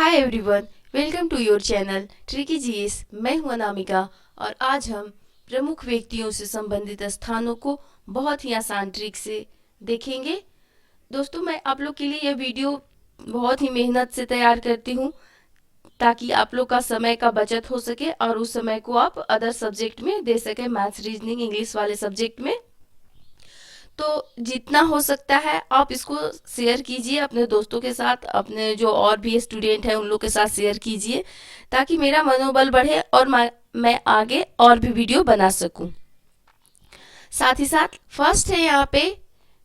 Hi everyone, welcome to your channel tricky GS. मैं हूं अनामिका और आज हम प्रमुख व्यक्तियों से संबंधित स्थानों को बहुत ही आसान ट्रिक से देखेंगे। दोस्तों, मैं आप लोग के लिए यह वीडियो बहुत ही मेहनत से तैयार करती हूं ताकि आप लोग का समय का बचत हो सके और उस समय को आप अदर सब्जेक्ट में दे सके, मैथ्स, रीजनिंग, इंग्लिश वाले सब्जेक्ट में। तो जितना हो सकता है आप इसको शेयर कीजिए अपने दोस्तों के साथ, अपने जो और भी स्टूडेंट हैं उन लोग के साथ शेयर कीजिए ताकि मेरा मनोबल बढ़े और मैं आगे और भी वीडियो बना सकूं। साथ ही साथ फर्स्ट है यहाँ पे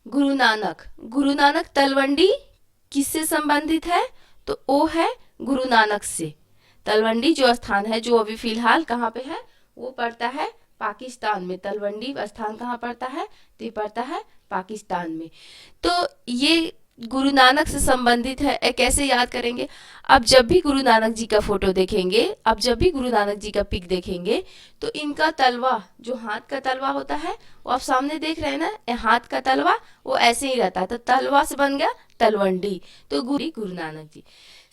गुरु नानक। गुरु नानक तलवंडी किससे संबंधित है? तो वो है गुरु नानक से। तलवंडी जो स्थान है, जो अभी फिलहाल कहाँ पे है, वो पड़ता है पाकिस्तान में। तलवंडी स्थान कहाँ पड़ता है? तो ये पड़ता है पाकिस्तान में। तो ये गुरु नानक से संबंधित है। कैसे याद करेंगे? अब जब भी गुरु नानक जी का फोटो देखेंगे, अब जब भी गुरु नानक जी का पिक देखेंगे, तो इनका तलवा, जो हाथ का तलवा होता है, वो आप सामने देख रहे हैं ना, हाथ का तलवा वो ऐसे ही रहता है। तो तलवा से बन गया तलवंडी, तो गुरु नानक जी।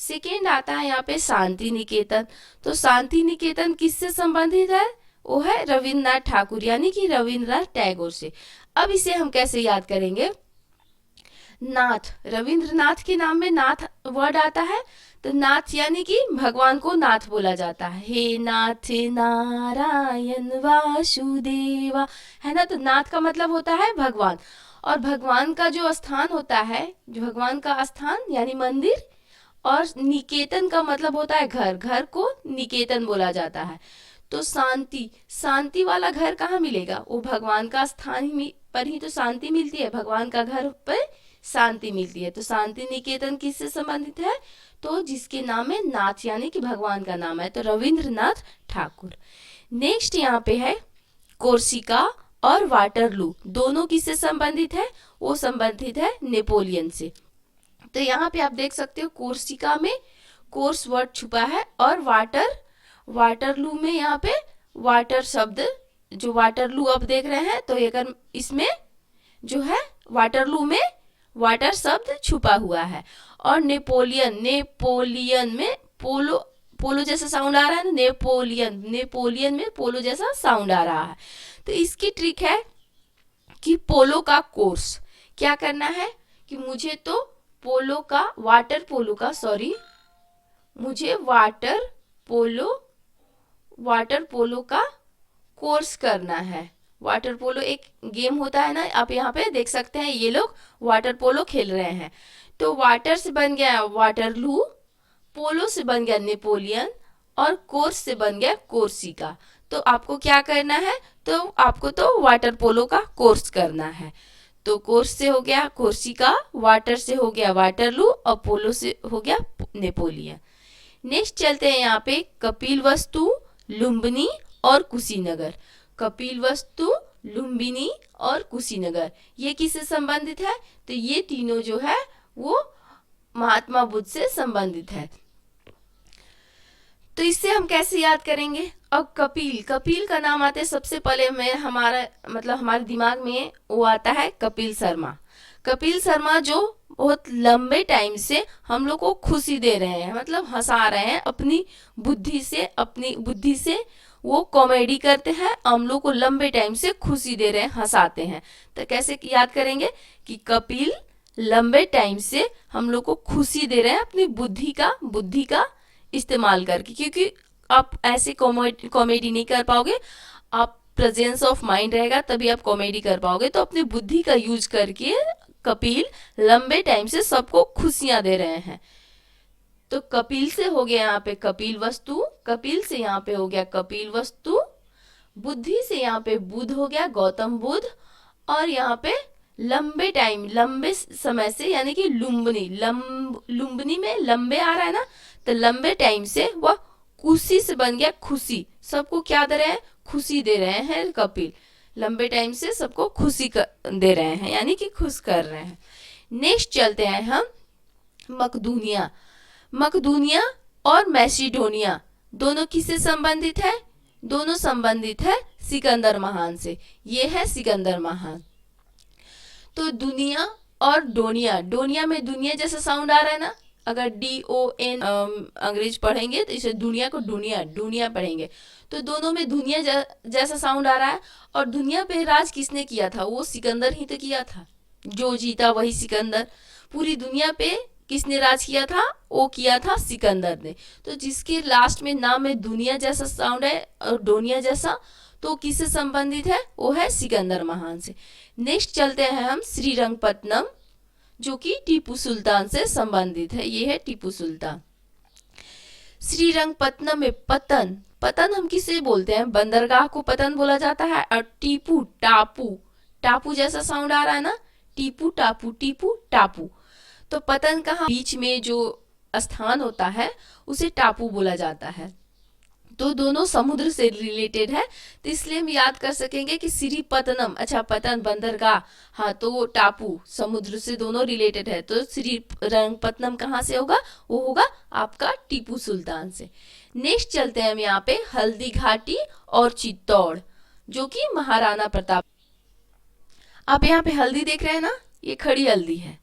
सेकेंड आता है यहाँ पे शांति निकेतन। तो शांति निकेतन किससे संबंधित है? वो है रविन्द्रनाथ ठाकुर, यानी कि रविन्द्रनाथ टैगोर से। अब इसे हम कैसे याद करेंगे? नाथ, रविंद्रनाथ के नाम में नाथ वर्ड आता है, तो नाथ यानी कि भगवान को नाथ बोला जाता है। हे नाथ नारायण वासुदेवा, है ना। तो नाथ का मतलब होता है भगवान, और भगवान का जो स्थान होता है, जो भगवान का स्थान यानी मंदिर, और निकेतन का मतलब होता है घर। घर को निकेतन बोला जाता है। तो शांति, शांति वाला घर कहाँ मिलेगा? वो भगवान का स्थान ही पर ही तो शांति मिलती है, भगवान का घर पर शांति मिलती है। तो शांति निकेतन किससे संबंधित है? तो जिसके नाम में नाथ यानी कि भगवान का नाम है, तो रविंद्रनाथ ठाकुर। नेक्स्ट यहाँ पे है कोर्सिका और वाटरलू। दोनों किससे संबंधित है? वो संबंधित है नेपोलियन से। तो यहाँ पे आप देख सकते हो कोर्सिका में कोर्स वर्ड छुपा है, और वाटरलू में यहाँ पे वाटर शब्द, जो वाटरलू आप देख रहे हैं, तो अगर इसमें जो है वाटरलू में वाटर शब्द छुपा हुआ है। और नेपोलियन में पोलो जैसा साउंड आ रहा है ना, नेपोलियन में पोलो जैसा साउंड आ रहा है। तो इसकी ट्रिक है कि पोलो का कोर्स क्या करना है कि मुझे तो वाटर पोलो का कोर्स करना है। वाटर पोलो एक गेम होता है ना, आप यहाँ पे देख सकते हैं ये लोग वाटर पोलो खेल रहे हैं। तो वाटर से बन गया वाटरलू, पोलो से बन गया नेपोलियन, और कोर्स से बन गया कोर्सिका। तो आपको क्या करना है? तो आपको तो वाटर पोलो का कोर्स करना है। तो कोर्स से हो गया कोर्सिका, वाटर से हो गया वाटरलू, और पोलो से हो गया नेपोलियन। नेक्स्ट चलते हैं यहाँ पे कपिलवस्तु, लुम्बिनी और कुशीनगर। कपिलवस्तु, लुम्बिनी और कुशीनगर, ये किससे संबंधित है? तो ये तीनों जो है वो महात्मा बुद्ध से संबंधित है। तो इससे हम कैसे याद करेंगे? अब कपिल का नाम आते सबसे पहले में हमारे दिमाग में वो आता है कपिल शर्मा। कपिल शर्मा जो बहुत लंबे टाइम से हम लोग को खुशी दे रहे हैं, मतलब हंसा रहे हैं अपनी बुद्धि से वो कॉमेडी करते हैं, हम लोग को लंबे टाइम से खुशी दे रहे हैं, हंसाते हैं। तो कैसे याद करेंगे कि कपिल लंबे टाइम से हम लोग को खुशी दे रहे हैं अपनी बुद्धि का इस्तेमाल करके, क्योंकि आप ऐसे कॉमेडी नहीं कर पाओगे, आप प्रेजेंस ऑफ माइंड रहेगा तभी आप कॉमेडी कर पाओगे। तो अपनी बुद्धि का यूज करके कपिल लंबे टाइम से सबको खुशियां दे रहे हैं। तो कपिल से हो गया यहाँ पे कपिल वस्तु, कपिल से यहाँ पे हो गया कपिल वस्तु, बुद्धि से यहाँ पे बुद्ध हो गया गौतम बुद्ध, और यहाँ पे लंबे समय से यानी कि लुम्बिनी में लंबे आ रहा है ना, तो लंबे टाइम से वह खुशी से बन गया खुशी। सबको क्या दे रहे हैं? खुशी दे रहे हैं कपिल, लंबे टाइम से सबको खुशी दे रहे हैं, यानी कि खुश कर रहे हैं। नेक्स्ट चलते हैं हम मकदूनिया और मैसिडोनिया, दोनों किससे संबंधित है? दोनों संबंधित है सिकंदर महान से। ये है सिकंदर महान। तो दुनिया और डोनिया में दुनिया जैसा साउंड आ रहा है ना, अगर DON अंग्रेज पढ़ेंगे तो इसे दुनिया को दुनिया दुनिया पढ़ेंगे, तो दोनों में दुनिया जैसा साउंड आ रहा है। और दुनिया पे राज किसने किया था? वो सिकंदर ही तो किया था, जो जीता वही सिकंदर। पूरी दुनिया पे किसने राज किया था? वो किया था सिकंदर ने। तो जिसके लास्ट में नाम में दुनिया जैसा साउंड है और डोनिया जैसा, तो किससे संबंधित है? वो है सिकंदर महान से। नेक्स्ट चलते हैं हम श्रीरंगपट्टनम, जो कि टीपू सुल्तान से संबंधित है। ये है टीपू सुल्तान। श्रीरंगपट्टनम में पतन, पतन हम किसे बोलते हैं? बंदरगाह को पतन बोला जाता है। और टीपू टापू, टापू जैसा साउंड आ रहा है ना, टीपू टापू टीपू टापू। तो पतन कहाँ? बीच में जो स्थान होता है उसे टापू बोला जाता है। तो दोनों समुद्र से रिलेटेड है, तो इसलिए हम याद कर सकेंगे कि श्रीपतनम, अच्छा पतन बंदरगाह, हाँ तो टापू समुद्र से दोनों रिलेटेड है। तो श्रीरंगपट्टनम कहाँ से होगा? वो होगा आपका टीपू सुल्तान से। नेक्स्ट चलते हैं हम यहाँ पे हल्दी घाटी और चित्तौड़, जो कि महाराणा प्रताप। आप यहाँ पे हल्दी देख रहे हैं ना, ये खड़ी हल्दी है।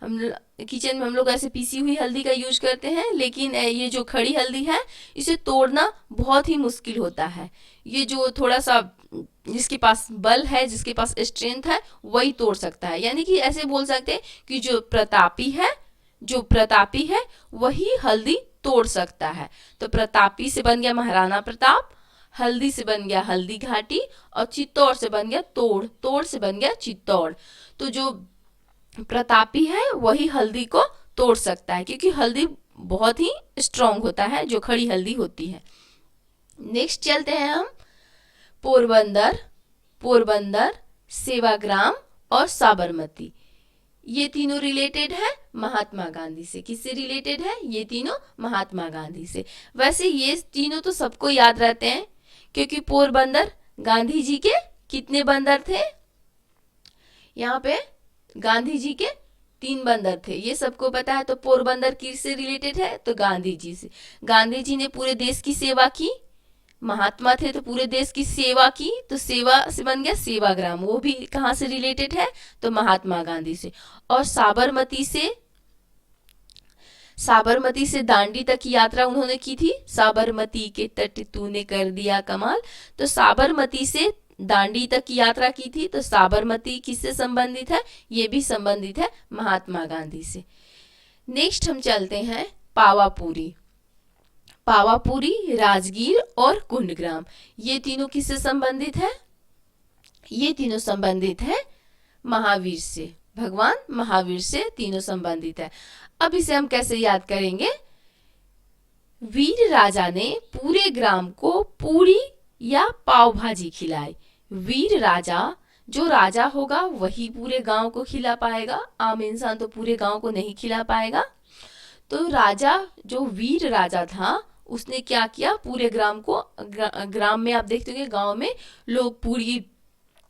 हम किचन में हम लोग ऐसे पीसी हुई हल्दी का यूज करते हैं, लेकिन ये जो खड़ी हल्दी है इसे तोड़ना बहुत ही मुश्किल होता है। ये जो थोड़ा सा जिसके पास बल है, जिसके पास स्ट्रेंथ है, वही तोड़ सकता है। यानी कि ऐसे बोल सकते हैं कि जो प्रतापी है वही हल्दी तोड़ सकता है। तो प्रतापी से बन गया महाराणा प्रताप, हल्दी से बन गया हल्दी घाटी, और चित्तौड़ से बन गया तोड़, तोड़ से बन गया चित्तौड़। तो जो प्रतापी है वही हल्दी को तोड़ सकता है, क्योंकि हल्दी बहुत ही स्ट्रांग होता है, जो खड़ी हल्दी होती है। नेक्स्ट चलते हैं हम पोरबंदर, पोरबंदर, सेवाग्राम और साबरमती। ये तीनों रिलेटेड है महात्मा गांधी से। किससे रिलेटेड है? ये तीनों महात्मा गांधी से। वैसे ये तीनों तो सबको याद रहते हैं, क्योंकि पोरबंदर गांधी जी के कितने बंदर थे? यहाँ पे गांधी जी के 3 बंदर थे, ये सबको पता है। तो पोरबंदर किससे रिलेटेड है? तो गांधी जी से। गांधी जी ने पूरे देश की सेवा की, महात्मा थे तो पूरे देश की सेवा की, तो सेवा से बन गया सेवाग्राम। वो भी कहाँ से रिलेटेड है? तो महात्मा गांधी से। और साबरमती से दांडी तक की यात्रा उन्होंने की थी। साबरमती के तट तूने कर दिया कमाल। तो साबरमती से दांडी तक की यात्रा की थी। तो साबरमती किससे संबंधित है? ये भी संबंधित है महात्मा गांधी से। नेक्स्ट हम चलते हैं पावापुरी, पावापुरी, राजगीर और कुंडग्राम। ये तीनों किससे संबंधित है? ये तीनों संबंधित है महावीर से, भगवान महावीर से तीनों संबंधित है। अब इसे हम कैसे याद करेंगे? वीर राजा ने पूरे ग्राम को पूरी या पाव भाजी खिलाई। वीर राजा, जो राजा होगा वही पूरे गांव को खिला पाएगा, आम इंसान तो पूरे गांव को नहीं खिला पाएगा। तो राजा, जो वीर राजा था, उसने क्या किया? पूरे ग्राम को, ग्राम में आप देखते होंगे गांव में लोग पूरी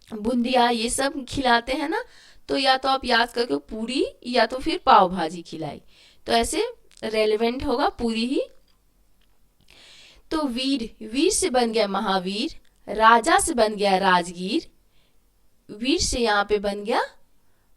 बूंदिया ये सब खिलाते हैं ना, तो या तो आप याद करके पूरी या तो फिर पाव भाजी खिलाई, तो ऐसे रेलेवेंट होगा पूरी ही। तो वीर से बन गया महावीर, राजा से बन गया राजगीर, वीर से यहाँ पे बन गया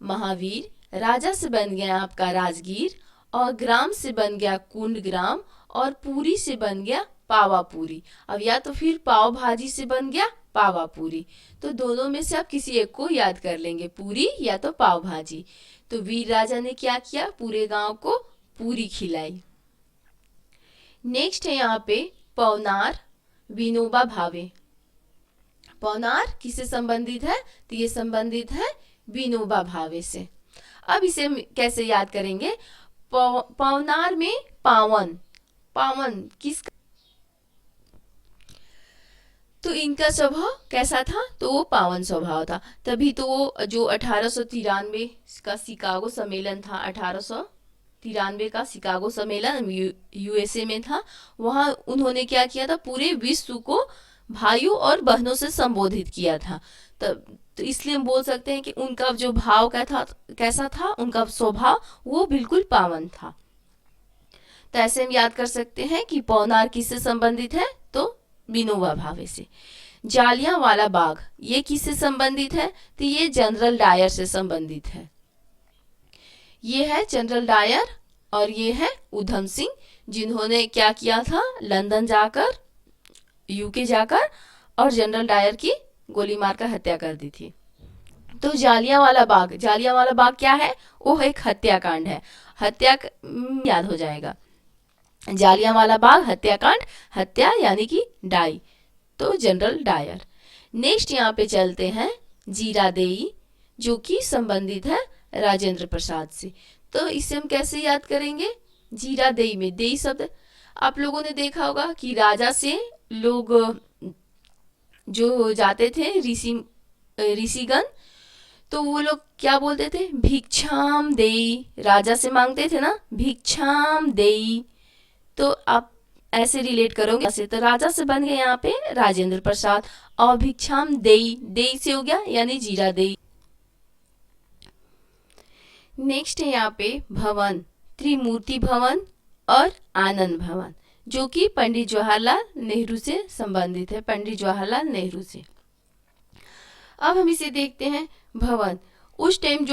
महावीर, राजा से बन गया आपका राजगीर, और ग्राम से बन गया कुंड ग्राम, और पूरी से बन गया पावापुरी। अब या तो फिर पाव भाजी से बन गया पावापुरी, तो दोनों में से आप किसी एक को याद कर लेंगे, पूरी या तो पाव भाजी। तो वीर राजा ने क्या किया? पूरे गांव को पूरी खिलाई। नेक्स्ट है यहाँ पे पवनार, विनोबा भावे। पवनार किससे संबंधित है? तो ये संबंधित है विनोबा भावे से। अब इसे हम कैसे याद करेंगे? पवनार में पावन, पावन किसका? तो इनका स्वभाव कैसा था? तो वो पावन स्वभाव था, तभी तो वो जो 1893 का शिकागो सम्मेलन था, 1893 का शिकागो सम्मेलन USA में था, वहाँ उन्होंने क्या किया था? पूरे विश्व को भाइयों और बहनों से संबोधित किया था। तो इसलिए हम बोल सकते हैं कि उनका जो भाव कैसा था, उनका स्वभाव वो बिल्कुल पावन था। तो ऐसे हम याद कर सकते हैं कि पवनार किससे संबंधित है? तो विनोबा भावे से। जालियांवाला बाग, ये किससे संबंधित है? तो ये जनरल डायर से संबंधित है। ये है जनरल डायर और ये है उधम सिंह, जिन्होंने क्या किया था, लंदन जाकर, यूके जाकर और जनरल डायर की गोली मारकर हत्या कर दी थी। तो जालियांवाला बाग क्या है, वो एक हत्याकांड है। याद हो जाएगा, जालियांवाला बाग हत्याकांड, हत्या यानी कि डाई, तो जनरल डायर। नेक्स्ट यहाँ पे चलते हैं जीरादेई, जो कि संबंधित है राजेंद्र प्रसाद से। तो इसे हम कैसे याद करेंगे, जीरादेई में देई शब्द आप लोगों ने देखा होगा कि राजा से लोग जो जाते थे ऋषिगण, तो वो लोग क्या बोलते थे, भिक्षाम देई, राजा से मांगते थे ना, भिक्षाम देई। तो आप ऐसे रिलेट करोगे से, तो राजा से बन गए यहाँ पे राजेंद्र प्रसाद, और भिक्षाम देई से हो गया यानी जीरा देई। नेक्स्ट है यहाँ पे भवन, त्रिमूर्ति भवन और आनंद भवन, जो कि पंडित जवाहरलाल नेहरू से संबंधित है, पंडित जवाहरलाल नेहरू से। अब हम इसे देखते हैं भवन। उस टाइम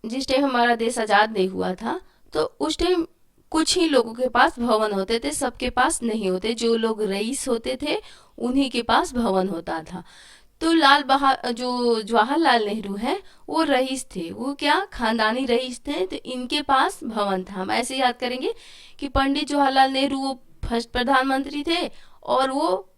जिस टाइम हमारा देश आजाद नहीं हुआ था, तो उस टाइम कुछ ही लोगों के पास भवन होते थे, सबके पास नहीं होते। जो लोग रईस होते थे उन्हीं के पास भवन होता था। तो जो जवाहरलाल नेहरू है वो रईस थे, वो क्या खानदानी रईस थे, तो इनके पास भवन था। हम ऐसे याद करेंगे कि पंडित जवाहरलाल नेहरू वो फर्स्ट प्रधानमंत्री थे और वो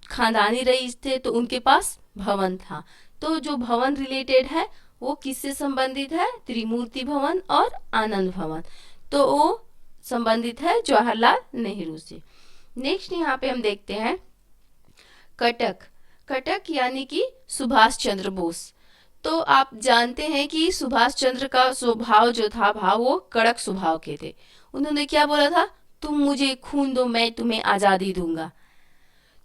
खानदानी रईस थे, तो उनके पास भवन था। तो जो भवन रिलेटेड है वो किससे संबंधित है, त्रिमूर्ति भवन और आनंद भवन, तो वो संबंधित है जवाहरलाल नेहरू से। नेक्स्ट यहाँ पे हम देखते हैं कटक यानी कि सुभाष चंद्र बोस। तो आप जानते हैं कि सुभाष चंद्र का स्वभाव जो था वो कड़क स्वभाव के थे। उन्होंने क्या बोला था, तुम मुझे खून दो मैं तुम्हें आजादी दूंगा।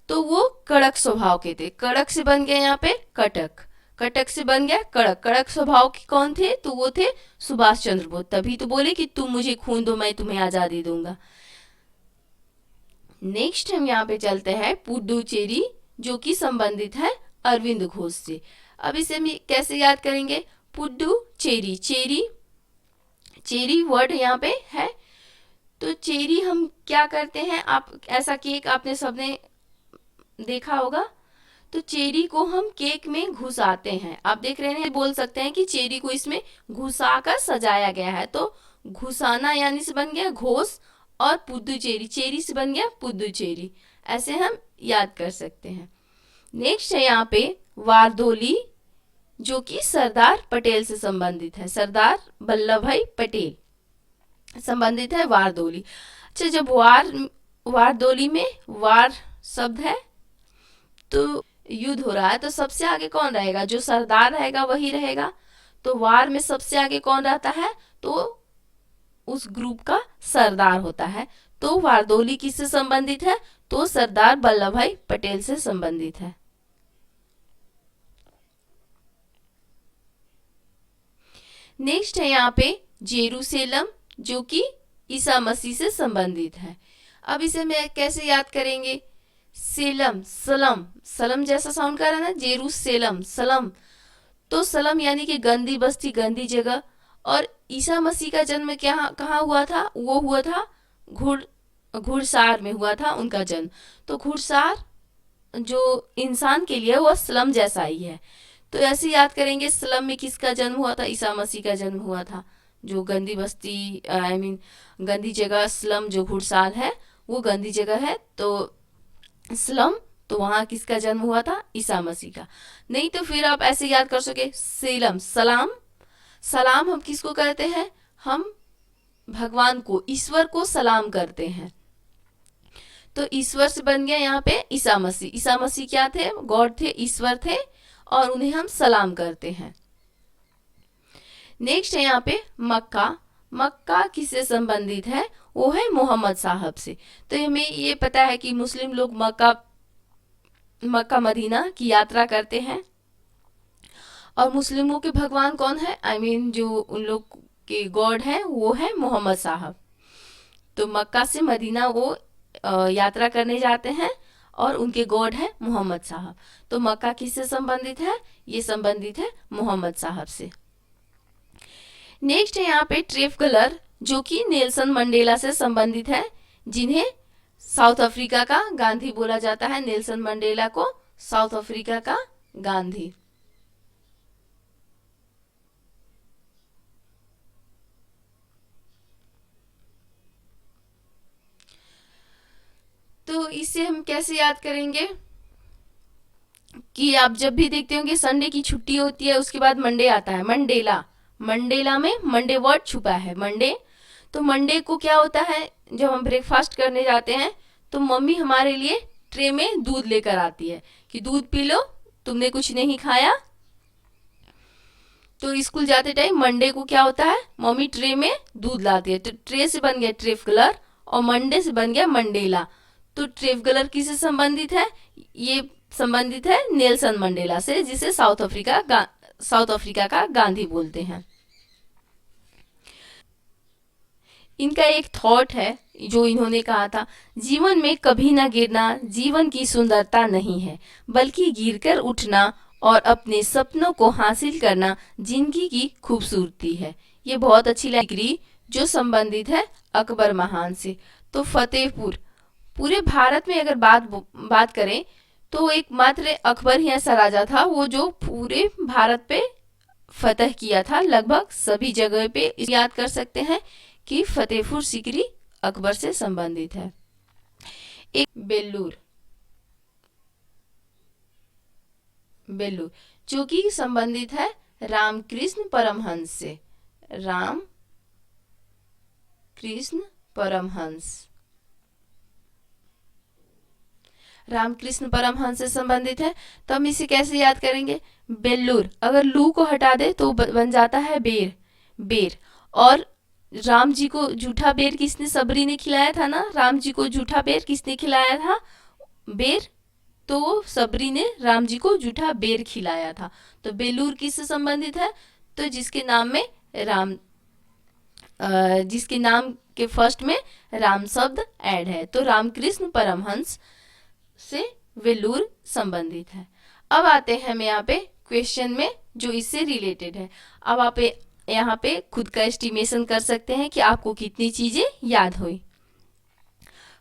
तो वो कड़क स्वभाव के थे, कड़क से बन गया यहाँ पे कटक से बन गया कड़क स्वभाव के कौन थे, तो वो थे सुभाष चंद्र बोस। तभी तो बोले कि तुम मुझे खून दो मैं तुम्हें आजादी दूंगा। नेक्स्ट हम यहाँ पे चलते हैं पुडुचेरी, जो कि संबंधित है अरविंद घोष से। अब इसे हम कैसे याद करेंगे, पुडुचेरी, चेरी वर्ड यहाँ पे है। तो चेरी हम क्या करते हैं, आप ऐसा केक आपने सबने देखा होगा, तो चेरी को हम केक में घुसाते हैं। आप देख रहे हैं, बोल सकते हैं कि चेरी को इसमें घुसाकर सजाया गया है। तो घुसाना यानी से बन गया घोष, और पुडुचेरी, चेरी से बन गया पुडुचेरी। ऐसे हम याद कर सकते हैं। नेक्स्ट है यहाँ पे वारदोली, जो कि सरदार पटेल से संबंधित है, सरदार वल्लभ भाई पटेल संबंधित है वारदोली। अच्छा, जब वारदोली में वार शब्द है तो युद्ध हो रहा है, तो सबसे आगे कौन रहेगा, जो सरदार रहेगा वही रहेगा। तो वार में सबसे आगे कौन रहता है, तो उस ग्रुप का सरदार होता है। तो वारदोली किससे संबंधित है, तो सरदार वल्लभ भाई पटेल से संबंधित है। नेक्स्ट है यहाँ पे जेरूसलम, जो कि ईसा मसीह से संबंधित है। अब इसे मैं कैसे याद करेंगे, सलम जैसा साउंड कर रहा है ना, जेरूसलम सलम। तो सलम यानी कि गंदी बस्ती, गंदी जगह। और ईसा मसीह का जन्म कहाँ हुआ था, वो हुआ था घुड़सार में हुआ था उनका जन्म। तो घुड़सार जो इंसान के लिए वो स्लम जैसा ही है। तो ऐसे याद करेंगे, स्लम में किसका जन्म हुआ था, ईसा मसीह का जन्म हुआ था। जो गंदी बस्ती गंदी जगह, स्लम जो घुड़सार है वो गंदी जगह है, तो स्लम, तो वहां किसका जन्म हुआ था, ईसा मसीह का। नहीं तो फिर आप ऐसे याद कर सके, सलाम हम किसको कहते हैं, हम भगवान को, ईश्वर को सलाम करते हैं। तो ईश्वर से बन गया यहाँ पे ईसा मसीह। ईसा मसीह क्या थे, गॉड थे, ईश्वर थे, और उन्हें हम सलाम करते हैं। नेक्स्ट है यहाँ पे मक्का किससे संबंधित है, वो है मोहम्मद साहब से। तो हमें ये पता है कि मुस्लिम लोग मक्का मदीना की यात्रा करते हैं, और मुस्लिमों के भगवान कौन है, जो उन लोग के गॉड है वो है मोहम्मद साहब। तो मक्का से मदीना वो यात्रा करने जाते हैं, और उनके गॉड है मोहम्मद साहब। तो मक्का किससे संबंधित है, ये संबंधित है मोहम्मद साहब से। नेक्स्ट है यहाँ पे ट्रेफलगर, जो कि नेल्सन मंडेला से संबंधित है, जिन्हें साउथ अफ्रीका का गांधी बोला जाता है। नेल्सन मंडेला को साउथ अफ्रीका का गांधी। तो इसे हम कैसे याद करेंगे कि आप जब भी देखते होंगे संडे की छुट्टी होती है, उसके बाद मंडे आता है। मंडेला, मंडेला में मंडे वर्ड छुपा है, मंडे। तो मंडे को क्या होता है, जब हम ब्रेकफास्ट करने जाते हैं तो मम्मी हमारे लिए ट्रे में दूध लेकर आती है कि दूध पी लो, तुमने कुछ नहीं खाया। तो स्कूल जाते टाइम मंडे को क्या होता है, मम्मी ट्रे में दूध लाती है। तो ट्रे से बन गया ट्रेफगलर और मंडे से बन गया मंडेला। तो ट्रेफगलर किससे संबंधित है, ये संबंधित है नेल्सन मंडेला से, जिसे साउथ अफ्रीका का गांधी बोलते हैं। इनका एक थॉट है जो इन्होंने कहा था, जीवन में कभी ना गिरना जीवन की सुंदरता नहीं है, बल्कि गिरकर उठना और अपने सपनों को हासिल करना जिंदगी की खूबसूरती है। ये बहुत अच्छी डिग्री जो संबंधित है अकबर महान से। तो फतेहपुर, पूरे भारत में अगर बात करें तो एकमात्र अकबर ही ऐसा राजा था वो जो पूरे भारत पे फतह किया था, लगभग सभी जगह पे। याद कर सकते हैं कि फतेहपुर सीकरी अकबर से संबंधित है। एक बेल्लूर, बेल्लूर जो कि संबंधित है रामकृष्ण परमहंस से। रामकृष्ण परमहंस, रामकृष्ण परमहंस से संबंधित है। तो हम इसे कैसे याद करेंगे, बेल्लूर, अगर लू को हटा दे तो बन जाता है बेर, बेर। और राम जी को झूठा बेर किसने, सबरी ने खिलाया था ना, राम जी को झूठा बेर किसने खिलाया था, बेर। तो सबरी ने राम जी को झूठा बेर खिलाया था। तो बेलूर किससे संबंधित है, तो जिसके नाम में राम, जिसके नाम के फर्स्ट में राम शब्द ऐड है। तो रामकृष्ण परमहंस से वेलूर संबंधित है। अब आते हैं हम यहाँ पे क्वेश्चन में जो इससे रिलेटेड है। अब आप यहाँ पे खुद का एस्टिमेशन कर सकते हैं कि आपको कितनी चीजें याद हुई।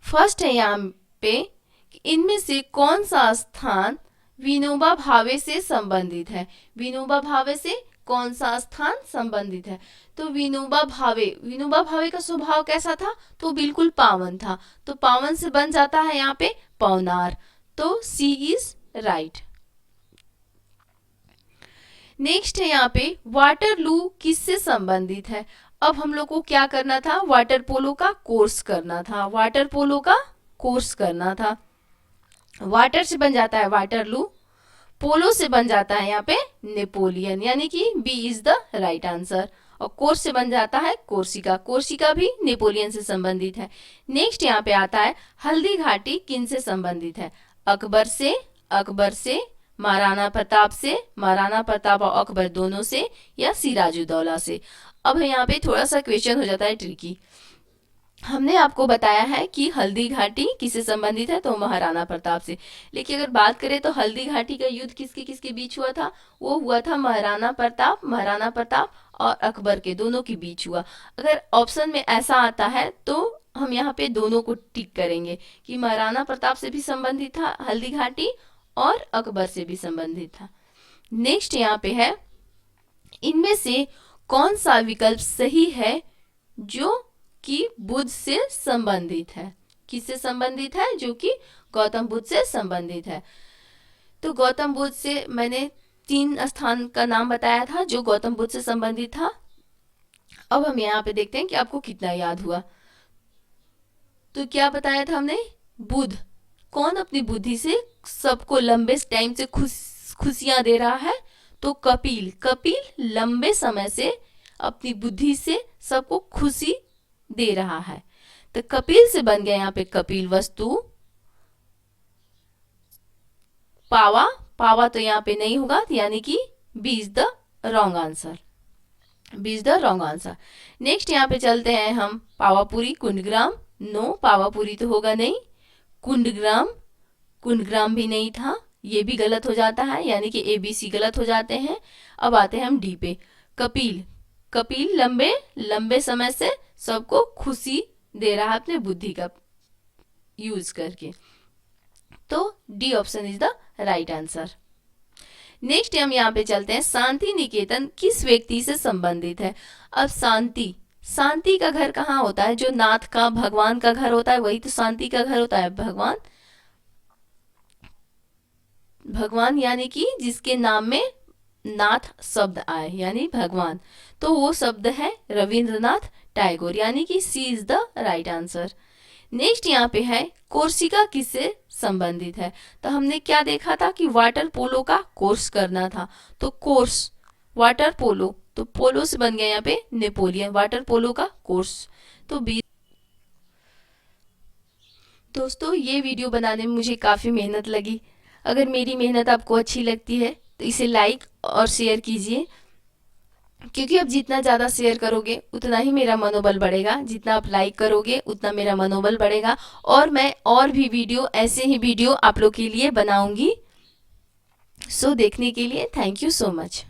फर्स्ट है यहाँ पे, इनमें से कौन सा स्थान विनोबा भावे से संबंधित है। विनोबा भावे से कौन सा स्थान संबंधित है, तो विनोबा भावे का स्वभाव कैसा था, तो बिल्कुल पावन था। तो पावन से बन जाता है यहाँ पे पवनार। तो सी इज राइट। नेक्स्ट है यहाँ पे वाटरलू किससे संबंधित है। अब हम लोग को क्या करना था, वाटर पोलो का कोर्स करना था, वाटर पोलो का कोर्स करना था। वाटर से बन जाता है वाटरलू, पोलो से बन जाता है यहाँ पे नेपोलियन, यानी कि B is the right answer. और कोर्स से बन जाता है कोर्सिका, कोर्सिका भी नेपोलियन से संबंधित है। नेक्स्ट यहाँ पे आता है हल्दी घाटी किन से संबंधित है, अकबर से, महाराणा प्रताप से, महाराणा प्रताप और अकबर दोनों से, या सिराजुद्दौला से। अब यहाँ पे थोड़ा सा क्वेश्चन हो जाता है ट्रिकी। हमने आपको बताया है कि हल्दी घाटी किससे संबंधित है, तो महाराणा प्रताप से। लेकिन अगर बात करें तो हल्दी घाटी का युद्ध किसके किसके बीच हुआ था, वो हुआ था महाराणा प्रताप और अकबर के, दोनों के बीच हुआ। अगर ऑप्शन में ऐसा आता है तो हम यहाँ पे दोनों को टिक करेंगे कि महाराणा प्रताप से भी संबंधित था हल्दी घाटी और अकबर से भी संबंधित था। नेक्स्ट यहाँ पे है, इनमें से कौन सा विकल्प सही है जो कि बुद्ध से संबंधित है। किससे संबंधित है, जो कि गौतम बुद्ध से संबंधित है। तो गौतम बुद्ध से मैंने 3 स्थान का नाम बताया था जो गौतम बुद्ध से संबंधित था। अब हम यहाँ पे देखते हैं कि आपको कितना याद हुआ। तो क्या बताया था हमने, बुद्ध, कौन अपनी बुद्धि से सबको लंबे टाइम से खुशियां दे रहा है, तो कपिल लंबे समय से अपनी बुद्धि से सबको खुशी दे रहा है। तो कपिल से बन गया यहाँ पे कपिल वस्तु। पावा तो यहाँ पे नहीं होगा, यानी कि B is the wrong answer, B is the wrong answer. Next यहाँ पे चलते हैं हम, पावापुरी कुंडग्राम, नो पावापुरी तो होगा नहीं, कुंडग्राम भी नहीं था, ये भी गलत हो जाता है, यानी कि ABC गलत हो जाते हैं। अब आते हैं हम डी पे, कपिल, कपिल लंबे लंबे समय से सबको खुशी दे रहा है अपने बुद्धि का यूज करके। तो D option is the right answer. Next हम यहाँ पे चलते हैं, शांति निकेतन किस व्यक्ति से संबंधित है। अब शांति, शांति का घर कहाँ होता है, जो नाथ का भगवान का घर होता है वही तो शांति का घर होता है। भगवान, भगवान यानी कि जिसके नाम में नाथ शब्द आए यानी भगवान, तो वो शब्द है रविंद्रनाथ टैगोर, यानी कि C is the right answer. Next यहाँ पे है, कोर्सिका किससे संबंधित है। तो हमने क्या देखा था कि वाटर पोलो का कोर्स करना था, तो कोर्स वाटर पोलो, तो पोलो से बन गया यहाँ पे नेपोलियन, वाटर पोलो का कोर्स। तो बी। दोस्तों ये वीडियो बनाने में मुझे काफ़ी मेहनत लगी। अगर मेरी मेहनत आपको अच्छी लगती है तो इसे लाइक और शेयर कीजिए, क्योंकि आप जितना ज़्यादा शेयर करोगे उतना ही मेरा मनोबल बढ़ेगा, जितना आप लाइक करोगे उतना मेरा मनोबल बढ़ेगा, और मैं और भी वीडियो, ऐसे ही वीडियो आप लोग के लिए बनाऊंगी। सो देखने के लिए थैंक यू सो मच।